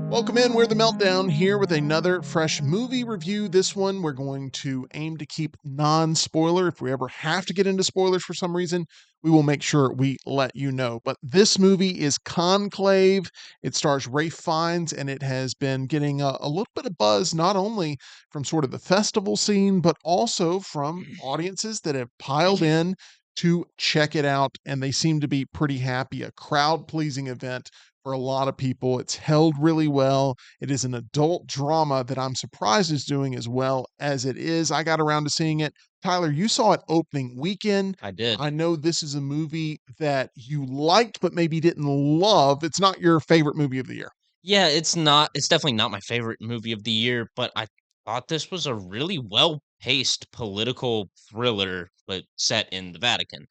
Welcome in. We're the Meltdown here with another fresh movie review. This one, we're going to aim to keep non spoiler. If we ever have to get into spoilers for some reason, we will make sure we let you know. But this movie is Conclave. It stars Ralph Fiennes, and it has been getting a little bit of buzz, not only from sort of the festival scene, but also from audiences that have piled in to check it out. And they seem to be pretty happy. A crowd pleasing event for a lot of people. It's held really well. It is an adult drama that I'm surprised is doing as well as it is. I got around to seeing it. Tyler, you saw it opening weekend. I did. I know this is a movie that you liked, but maybe didn't love. It's not your favorite movie of the year. Yeah, it's definitely not my favorite movie of the year, but I thought this was a really well-paced political thriller, but set in the Vatican.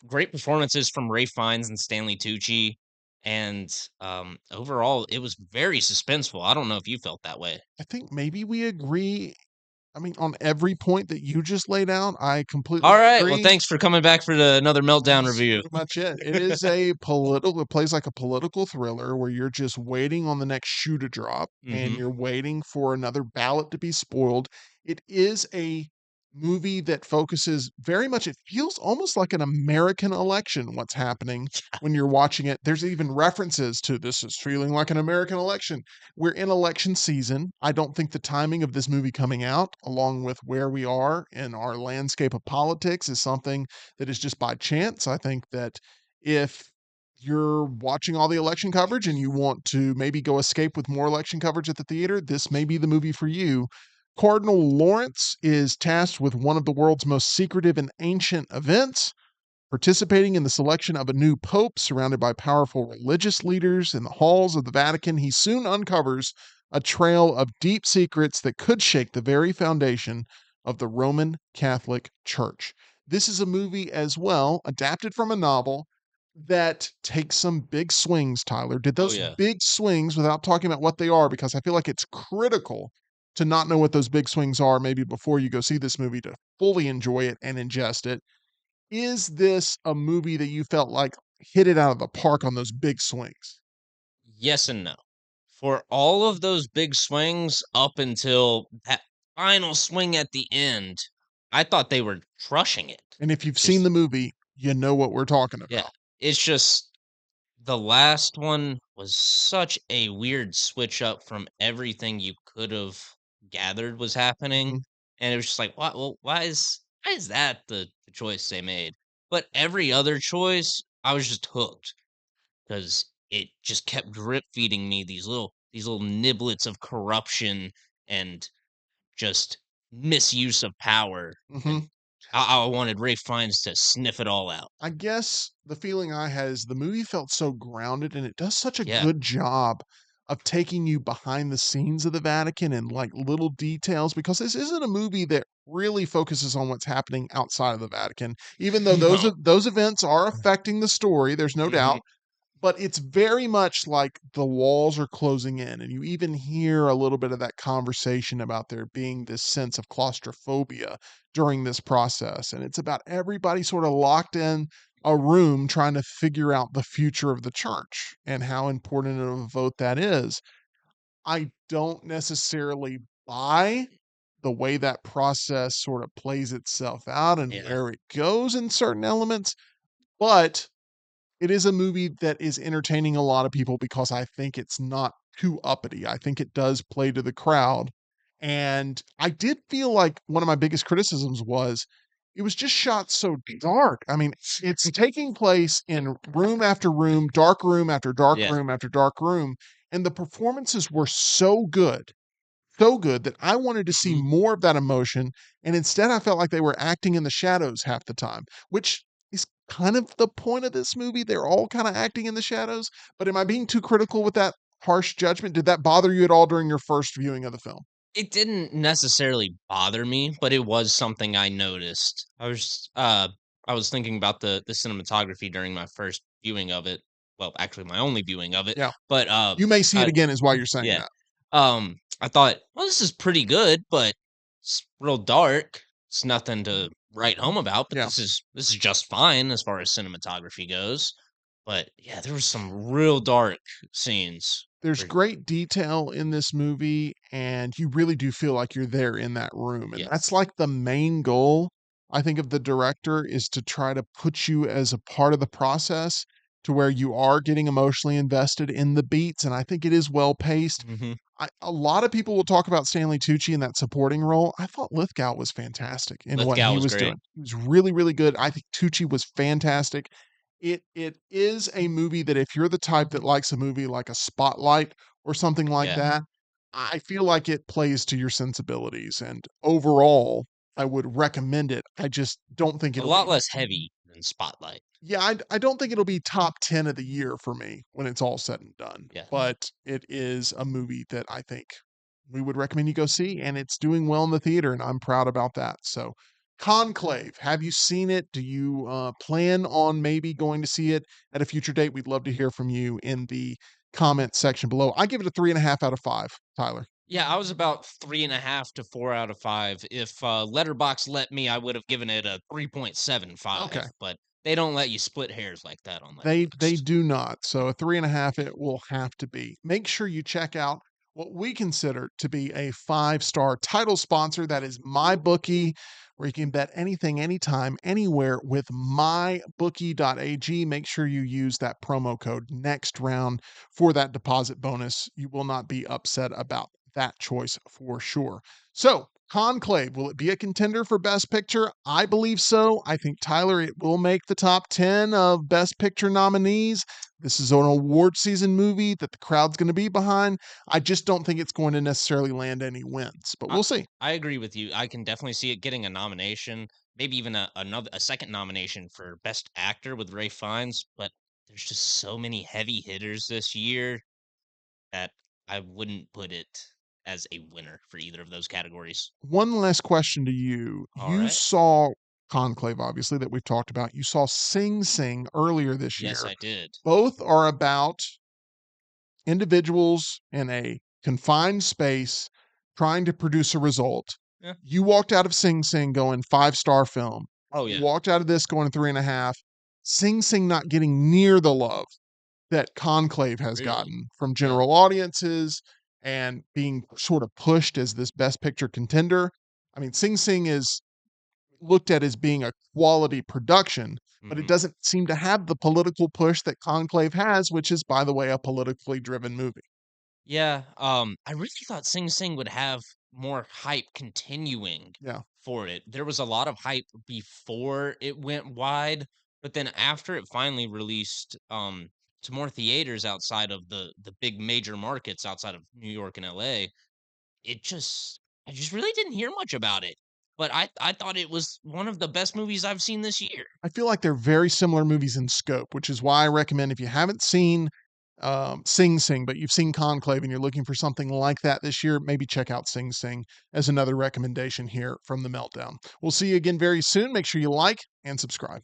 Great performances from Ray Fiennes and Stanley Tucci, and overall, it was very suspenseful. I don't know if you felt that way. I think maybe we agree. I mean, on every point that you just laid out, I completely All right, well, agree. thanks for coming back for another meltdown That's review. pretty much it. It is a political, it plays like a political thriller where you're just waiting on the next shoe to drop and hmm you're waiting for another ballot to be spoiled. It is a movie that focuses very much, it feels almost like an American election, what's happening when you're watching it. There's even references to this is feeling like an American election. We're in election season. I don't think the timing of this movie coming out, along with where we are in our landscape of politics, is something that is just by chance. I think that if you're watching all the election coverage and you want to maybe go escape with more election coverage at the theater, this may be the movie for you. Cardinal Lawrence is tasked with one of the world's most secretive and ancient events, participating in the selection of a new pope surrounded by powerful religious leaders in the halls of the Vatican. He soon uncovers a trail of deep secrets that could shake the very foundation of the Roman Catholic Church. This is a movie as well, adapted from a novel that takes some big swings, Tyler. Did Oh those yeah. big swings, without talking about what they are, because I feel like it's critical to not know what those big swings are, maybe before you go see this movie to fully enjoy it and ingest it. Is this a movie that you felt like hit it out of the park on those big swings? Yes and no. For all of those big swings up until that final swing at the end, I thought they were crushing it. And if you've seen Just the movie, you know what we're talking yeah, about. it's just the last one was such a weird switch up from everything you could have gathered was happening, Mhm. and it was just like, "What? Well, why is that the choice they made?" But every other choice, I was just hooked because it just kept drip feeding me these little niblets of corruption and just misuse of power, and Mhm. I wanted Ray Fiennes to sniff it all out. I guess the feeling I had is the movie felt so grounded and it does such a Yeah. good job of taking you behind the scenes of the Vatican and like little details because this isn't a movie that really focuses on what's happening outside of the Vatican. Even though No. those events are affecting the story, there's no Mhm. doubt. But it's very much like the walls are closing in, and you even hear a little bit of that conversation about there being this sense of claustrophobia during this process. And it's about everybody sort of locked in a room trying to figure out the future of the church and how important of a vote that is. I don't necessarily buy the way that process sort of plays itself out and Yeah. where it goes in certain elements, but it is a movie that is entertaining a lot of people because I think it's not too uppity. I think it does play to the crowd. And I did feel like one of my biggest criticisms was it was just shot so dark. I mean, it's taking place in room after room, dark room after dark Yeah. room after dark room. And the performances were so good that I wanted to see Mhm. more of that emotion. And instead, I felt like they were acting in the shadows half the time, which is kind of the point of this movie. They're all kind of acting in the shadows. But am I being too critical with that harsh judgment? Did that bother you at all during your first viewing of the film? It didn't necessarily bother me, but it was something I noticed. I was thinking about the cinematography during my first viewing of it. Well, actually my only viewing of it. Yeah. But You may see it I again, is why you're saying yeah. that. I thought, well, this is pretty good, but it's real dark. It's nothing to write home about, but Yeah. this is just fine as far as cinematography goes. But yeah, there was some real dark scenes. There's For great detail in this movie, and you really do feel like you're there in that room, and that's yes. like the main goal, I think, of the director is to try to put you as a part of the process to where you are getting emotionally invested in the beats, and I think it is well paced. Mhm. A lot of people will talk about Stanley Tucci in that supporting role. I thought Lithgow was fantastic in what Lithgow he was was great. doing. He was really, really good. I think Tucci was fantastic. It is a movie that if you're the type that likes a movie like a Spotlight or something like Yeah. that, I feel like it plays to your sensibilities. And overall, I would recommend it. I just don't think A it'll lot be less heavy than Spotlight. yeah, I don't think it'll be top 10 of the year for me when it's all said and done, Yeah. but it is a movie that I think we would recommend you go see, and it's doing well in the theater, and I'm proud about that. So, Conclave, have you seen it? Do you plan on maybe going to see it at a future date? We'd love to hear from you in the comment section below. I give it a 3.5 out of 5, Tyler. Yeah, I was about 3.5 to 4 out of 5. If, Letterboxd let me, I would have given it a Okay. 3.75, but they don't let you split hairs like that on They Letterboxd. do not. So a 3.5 it will have to be. Make sure you check out what we consider to be a 5-star title sponsor. That is MyBookie, where you can bet anything, anytime, anywhere with mybookie.ag. Make sure you use that promo code next round for that deposit bonus. You will not be upset about that choice for sure. So, Conclave, will it be a contender for Best Picture? I believe so. I think, Tyler, it will make the top 10 of Best Picture nominees. This is an award season movie that the crowd's going to be behind. I just don't think it's going to necessarily land any wins, but I we'll see. I agree with you. I can definitely see it getting a nomination, maybe even a second nomination for Best Actor with Ray Fiennes, but there's just so many heavy hitters this year that I wouldn't put it as a winner for either of those categories. One last question to you. You Alright. saw Conclave, obviously, that we've talked about. You saw Sing Sing earlier this Yes, year. I did. Both are about individuals in a confined space trying to produce a result. Yeah. You walked out of Sing Sing going 5-star film. Oh, You yeah. walked out of this going 3.5. Sing Sing not getting near the love that Conclave has Really? gotten from Yeah. general audiences and being sort of pushed as this best picture contender. I mean, Sing Sing is looked at as being a quality production, but it Mhm. doesn't seem to have the political push that Conclave has, which is, by the way, a politically driven movie. Yeah, I really thought Sing Sing would have more hype continuing Yeah. for it. There was a lot of hype before it went wide, but then after it finally released to more theaters outside of the big major markets outside of New York and LA, it just I just really didn't hear much about it. But I thought it was one of the best movies I've seen this year. I feel like they're very similar movies in scope, which is why I recommend if you haven't seen Sing Sing, but you've seen Conclave and you're looking for something like that this year, maybe check out Sing Sing as another recommendation here from the Meltdown. We'll see you again very soon. Make sure you like and subscribe.